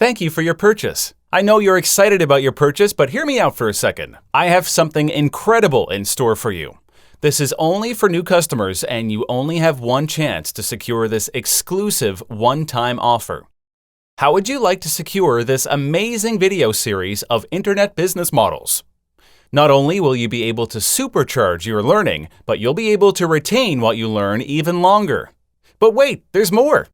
Thank you for your purchase. I know you're excited about your purchase, but hear me out for a second. I have something incredible in store for you. This is only for new customers, and you only have one chance to secure this exclusive one-time offer. How would you like to secure this amazing video series of internet business models? Not only will you be able to supercharge your learning, but you'll be able to retain what you learn even longer. But wait, there's more!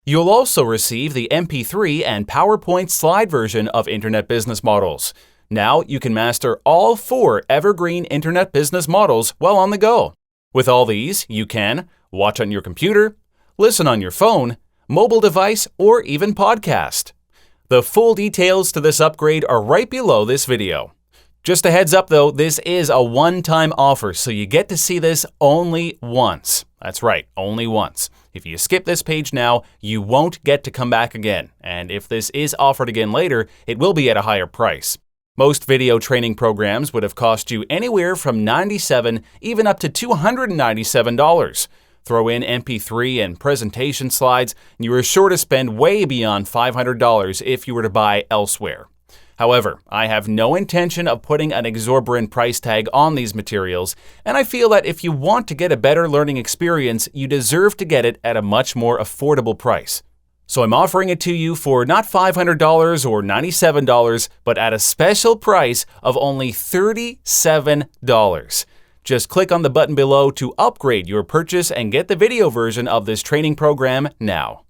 You'll also receive the MP3 and PowerPoint slide version of Internet Business Models. Now you can master all 4 evergreen internet business models while on the go. With all these, you can watch on your computer, listen on your phone, mobile device, or even podcast. The full details to this upgrade are right below this video. Just a heads up though, this is a one-time offer, so you get to see this only once. That's right, only once. If you skip this page now, you won't get to come back again. And if this is offered again later, it will be at a higher price. Most video training programs would have cost you anywhere from $97, even up to $297. Throw in MP3 and presentation slides, and you are sure to spend way beyond $500 if you were to buy elsewhere. However, I have no intention of putting an exorbitant price tag on these materials, and I feel that if you want to get a better learning experience, you deserve to get it at a much more affordable price. So I'm offering it to you for not $500 or $97, but at a special price of only $37. Just click on the button below to upgrade your purchase and get the video version of this training program now.